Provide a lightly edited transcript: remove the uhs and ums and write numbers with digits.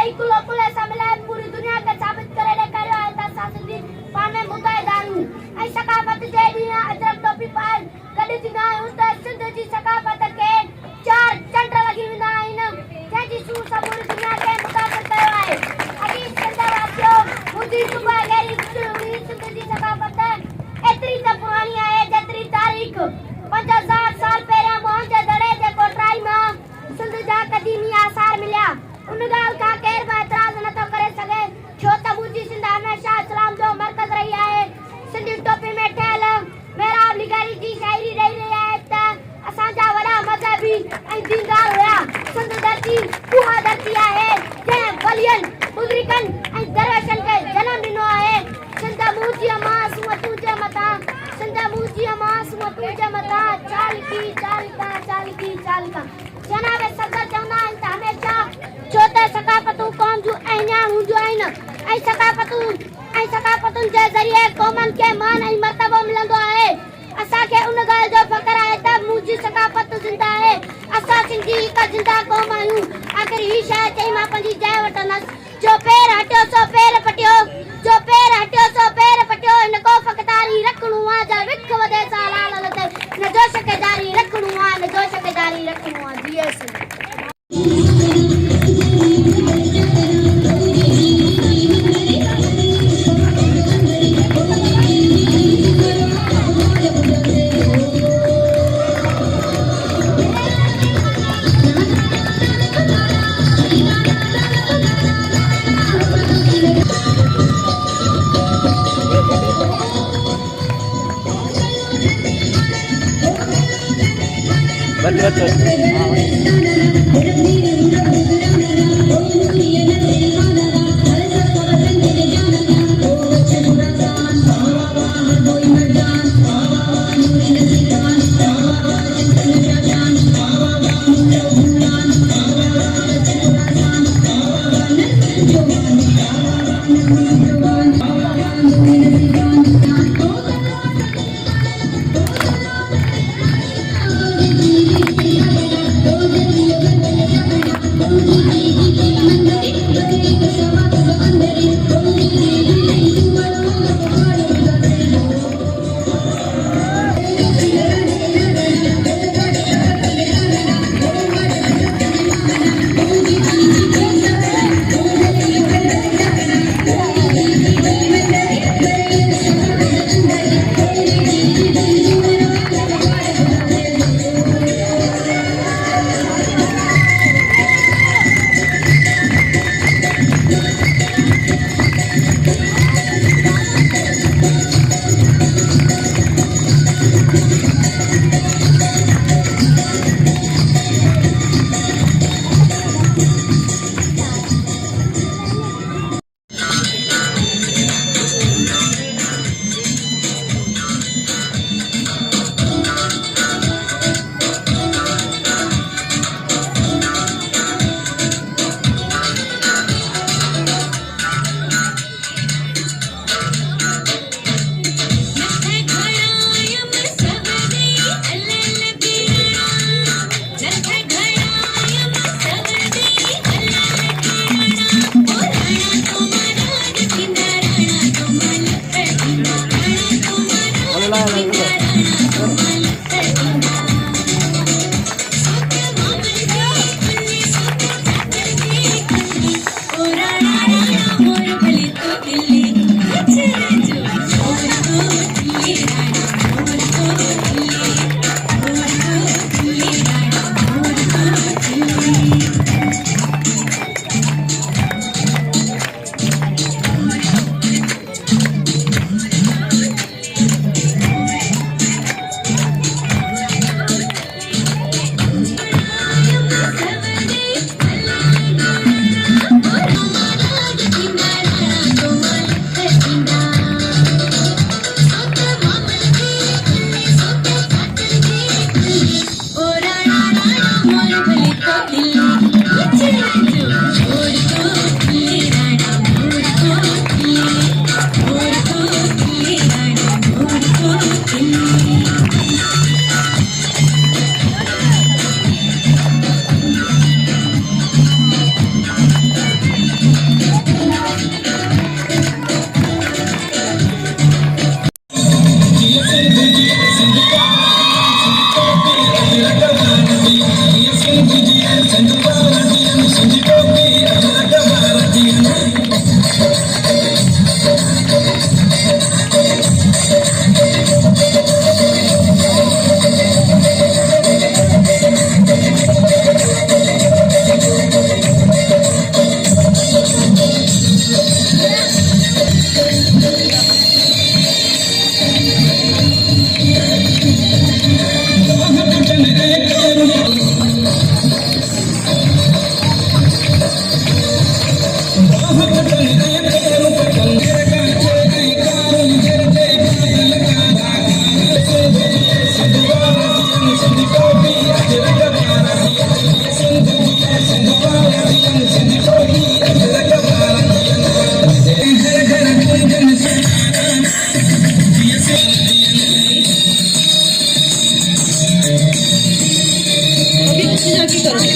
इकुलो कुले समिले पूरी दुनिया के साबित करे ॾेखारियो आहे त असां सिंधी पाण में मुताहिद आहियूं ऐं सकाफ़त जे ॾींहुं अजरक टोपी पाए गॾु थींदा आहियूं त सिंध जी सकाफ़त खे 4 चंड लॻी वेंदा आहिनि जंहिंजी सूर पूरी दुनिया खे मुतासिर कयो आहे। अॼु सिंध वासियो मुंहिंजी सुबुह गहरी सिंध जी सकाफ़त एतिरी त पुराणी आहे जेतिरी तारीख़ 5000 साल पहिरियां मोहन दड़े जे कोटराई मां सिंध जा क़दीमी आसार मिलिया। उन ॻाल्हि खां केरु बि एतिराज़ नथो करे सघे छो त मुंहिंजी सिंध हमेशह इस्लाम जो मर्कज़ रही आहे। सिंधी टोपी में ठहियल मेहराब लिगारी जी शाइरी ॾेई रही आहे त असांजा वॾा मज़हबी ऐं दीनदार हुया। सिंध धरती उहा धरती आहे जंहिं वलियनि बुज़ुर्गनि ऐं दरवेशनि खे जनमु ॾिनो आहे। सिंध मुंहिंजी अमास हूअ तुंहिंजे मथां सिंध मुंहिंजी अमास हूअ तुंहिंजे मथां चालिकी चालिका जनाब सदर चवंदा आहिनि त हमेशह छो त सकाफ़तूं क़ौम जूं अहमिया हूंदियूं आहिनि ऐं सकाफ़तुनि जे ज़रिए क़ौमनि खे मान ऐं मर्तबो मिलंदो आहे। असांखे उन ॻाल्हि जो फ़ख़्रु आहे त मुंहिंजी सकाफ़त ज़िंदा आहे। असां सिंधी हिकु ज़िंदा क़ौम आहियूं। आख़िर ही शइ चई मां पंहिंजी जाइ वठंदसि जो पैर हटियो सो पैर पटियो जो पैर हटियो सो पैर पटियो हिन को फ़क़्तारी रखणो आहे जा विख वधे सा लाल लते न जोश खे जारी रखणो आहे न जोश खे जारी रखणो आहे। अभी सिंचाई करो